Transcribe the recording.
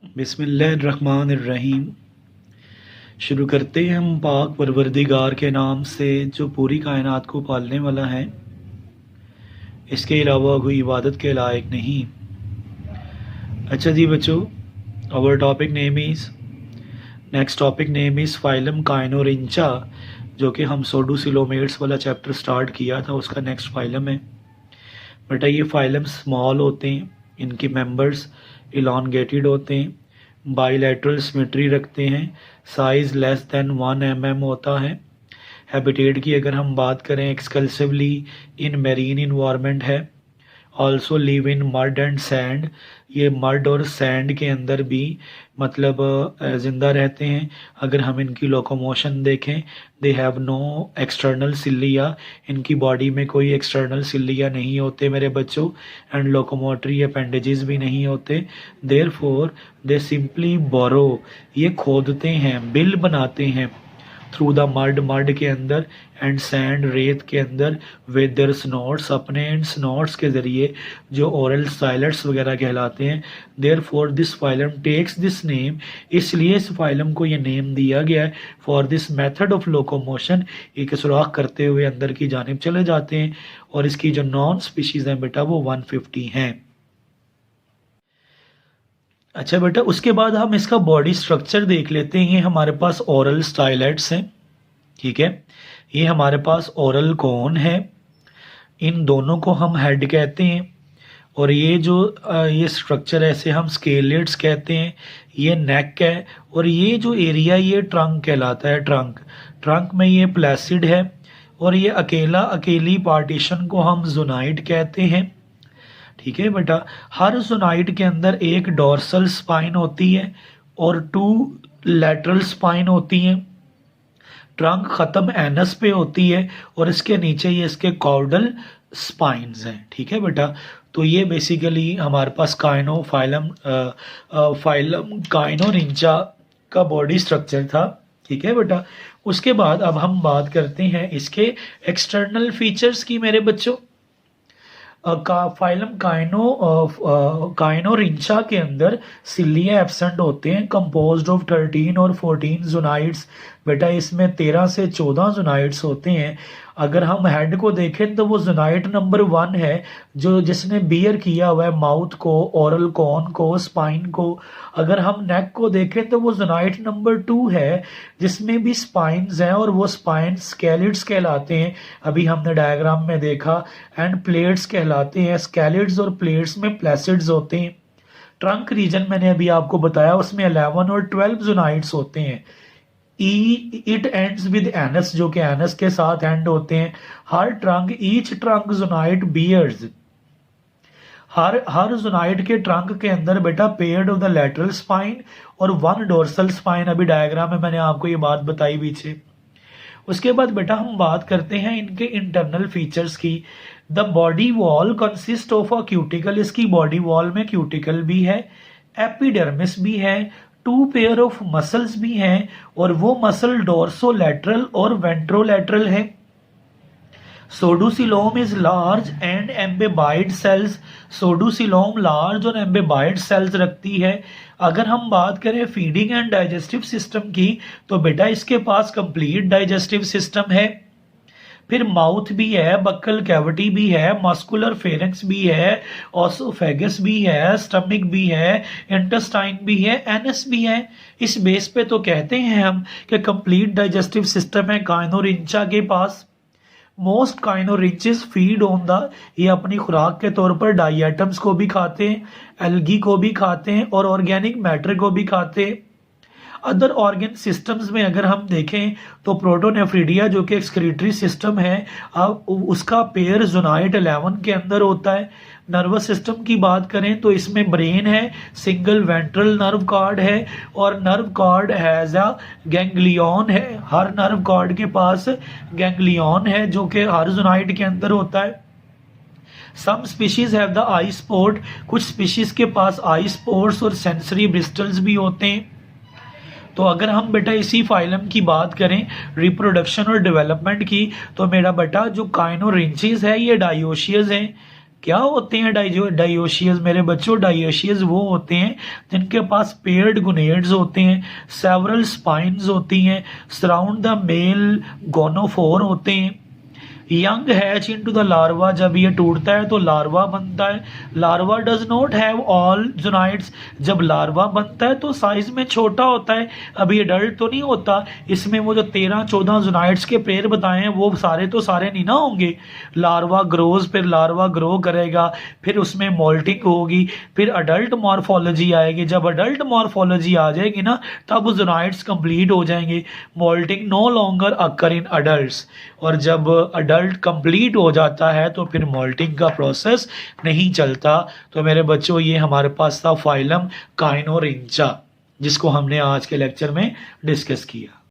बिस्मिल्लाहिर्रहमानिर्रहीम। शुरू करते हैं हम पाक परवरदिगार के नाम से जो पूरी कायनात को पालने वाला है, इसके अलावा कोई इबादत के लायक नहीं। अच्छा जी बच्चों, our topic name is next topic name is phylum kinorhyncha, जो कि हम सोडोसिलोमेट्स वाला चैप्टर स्टार्ट किया था, उसका नेक्स्ट फाइलम है। बेटा ये फाइलम स्मॉल होते हैं, इनके मेंबर्स इलॉन्गेटेड होते हैं, बाईलैटरल सिमेट्री रखते हैं, साइज़ लेस देन 1 mm होता है। हैबिटेट की अगर हम बात करें, एक्सक्लूसिवली इन मैरीन इन्वायरमेंट है। Also live in mud and sand, ये मड और सैंड के अंदर भी मतलब ज़िंदा रहते हैं। अगर हम इनकी लोकोमोशन देखें, they have no external cilia, इनकी बॉडी में कोई एक्सटर्नल सिलिया नहीं होते मेरे बच्चों, एंड लोकोमोटरी अपेंडेजेस भी नहीं होते। देयर फोर दे सिंपली बोरो, ये खोदते हैं, बिल बनाते हैं थ्रू द मड के अंदर एंड सैंड, रेत के अंदर, विद देयर स्नोट्स, अपने स्नोट्स के ज़रिए जो ओरल साइलेट्स वगैरह कहलाते हैं। Therefore this phylum takes this name, इसलिए इस फाइलम को ये नेम दिया गया है for this method of locomotion, एक सुराख करते हुए अंदर की जानिब चले जाते हैं। और इसकी जो नॉन स्पीशीज़ हैं बेटा वो 150 हैं। अच्छा बेटा, उसके बाद हम इसका बॉडी स्ट्रक्चर देख लेते हैं। ये हमारे पास ओरल स्टाइलेट्स हैं, ठीक है। ये हमारे पास ओरल कोन है, इन दोनों को हम हेड कहते हैं। और ये जो ये स्ट्रक्चर ऐसे हम स्केलेट्स कहते हैं। ये नेक है, और ये जो एरिया ये ट्रंक कहलाता है। ट्रंक में ये प्लेसिड है, और ये अकेली पार्टीशन को हम जोनाइड कहते हैं, ठीक है बेटा। हर जोनाइड के अंदर एक डोर्सल स्पाइन होती है और 2 लैटरल स्पाइन होती हैं। ट्रंक ख़त्म एनस पे होती है, और इसके नीचे ये इसके कॉर्डल स्पाइन्स हैं, ठीक है बेटा। तो ये बेसिकली हमारे पास फाइलम काइनोरिंचा का बॉडी स्ट्रक्चर था, ठीक है बेटा। उसके बाद अब हम बात करते हैं इसके एक्सटर्नल फीचर्स की मेरे बच्चों। फाइलम काइनोरिंचा के अंदर सिलिया एब्सेंट होते हैं, कंपोज्ड ऑफ 13 और 14 जोनाइड्स। बेटा इसमें 13 से 14 जोनाइड्स होते हैं। अगर हम हेड को देखें तो वो जोनाइड नंबर 1 है, जो जिसने बियर किया हुआ है माउथ को, ओरल कॉन को, स्पाइन को। अगर हम नेक को देखें तो वो जोनाइड नंबर 2 है, जिसमें भी स्पाइन्स हैं, और वो स्पाइन्स स्केलिड्स कहलाते हैं, अभी हमने डायग्राम में देखा। एंड प्लेट्स कहलाते हैं, स्केलिड्स और प्लेट्स में प्लेसिड्स होते हैं। ट्रंक रीजन मैंने अभी आपको बताया, उसमें 11 और 12 जोनाइड्स होते हैं। इट एंड्स विद एनस, जो कि एनस के साथ एंड होते हैं। ईच ट्रंक जोनाइड बियर्स, हर जोनाइड के ट्रंक के अंदर बेटा paired of the lateral spine और 1 डोर्सल स्पाइन। अभी डायग्राम में मैंने आपको ये बात बताई पीछे। उसके बाद बेटा हम बात करते हैं इनके इंटरनल फीचर्स की। The body wall consist of a cuticle, इसकी बॉडी वॉल में क्यूटिकल भी है, एपिडर्मिस भी है, 2 पेयर ऑफ मसल्स भी हैं, और वो मसल डोर्सोलैटरल और वेंट्रोलैटरल है। Pseudocoelom is large and embedded cells, pseudocoelom large और एम्बेबाइड सेल्स रखती है। अगर हम बात करें फीडिंग एंड डाइजेस्टिव सिस्टम की, तो बेटा इसके पास कंप्लीट डाइजेस्टिव सिस्टम है। फिर माउथ भी है, बक्कल कैविटी भी है, मस्कुलर फेरेंक्स भी है, ऑसोफेगस भी है, स्टमक भी है, इंटेस्टाइन भी है, एनस भी है। इस बेस पे तो कहते हैं हम कि कंप्लीट डाइजेस्टिव सिस्टम है काइनोरिंचा के पास। मोस्ट काइनोरिंचेस फीड ऑन द, ये अपनी खुराक के तौर पर डाइएटम्स को भी खाते हैं, एल्गी को भी खाते हैं, और ऑर्गेनिक मैटर को भी खाते हैं। अदर ऑर्गन सिस्टम्स में अगर हम देखें तो प्रोटोनेफ्रिडिया, जो कि एक्सक्रीटरी सिस्टम है, अब उसका पेयर जोनाइड 11 के अंदर होता है। नर्वस सिस्टम की बात करें तो इसमें ब्रेन है, सिंगल वेंट्रल नर्व कार्ड है, और nerve card has a ganglion है। हर नर्व कार्ड के पास गैंग्लियन है, जो कि हर जोनाइड के अंदर होता है। Some species have the eye spot, कुछ स्पीशीज के पास आई स्पॉट्स और सेंसरी ब्रिस्टल्स भी होते हैं। तो अगर हम बेटा इसी फाइलम की बात करें रिप्रोडक्शन और डेवलपमेंट की, तो मेरा बेटा जो काइनोरिंचेस है ये डायोशियस हैं, क्या होते हैं डायोशियस मेरे बच्चों? डायोशियस वो होते हैं जिनके पास पेयर्ड गोनेड्स होते हैं, सेवरल स्पाइन्स होती हैं, सराउंड द मेल गोनोफोर होते हैं। Young hatch into the larva, जब ये टूटता है तो लार्वा बनता है। Larva does not have all zonites, जब लार्वा बनता है तो साइज में छोटा होता है, अभी एडल्ट तो नहीं होता। इसमें वो जो 13-14 जोनाइड्स के पेयर बताए हैं वो सारे तो सारे नहीं ना होंगे। लार्वा ग्रोज, फिर लार्वा ग्रो करेगा, फिर उसमें मोल्टिंग होगी, फिर अडल्ट मॉर्फोलॉजी आएगी। जब अडल्ट मॉर्फोलॉजी आ जाएगी ना तब जोनाइड्स कंप्लीट हो जाएंगे। मोल्टिंग नो लॉन्गर अकर इन अडल्ट्स, और जब अडल्ट कंप्लीट हो जाता है तो फिर मोल्टिंग का प्रोसेस नहीं चलता। तो मेरे बच्चों ये हमारे पास था फाइलम काइनोरिंचा, जिसको हमने आज के लेक्चर में डिस्कस किया।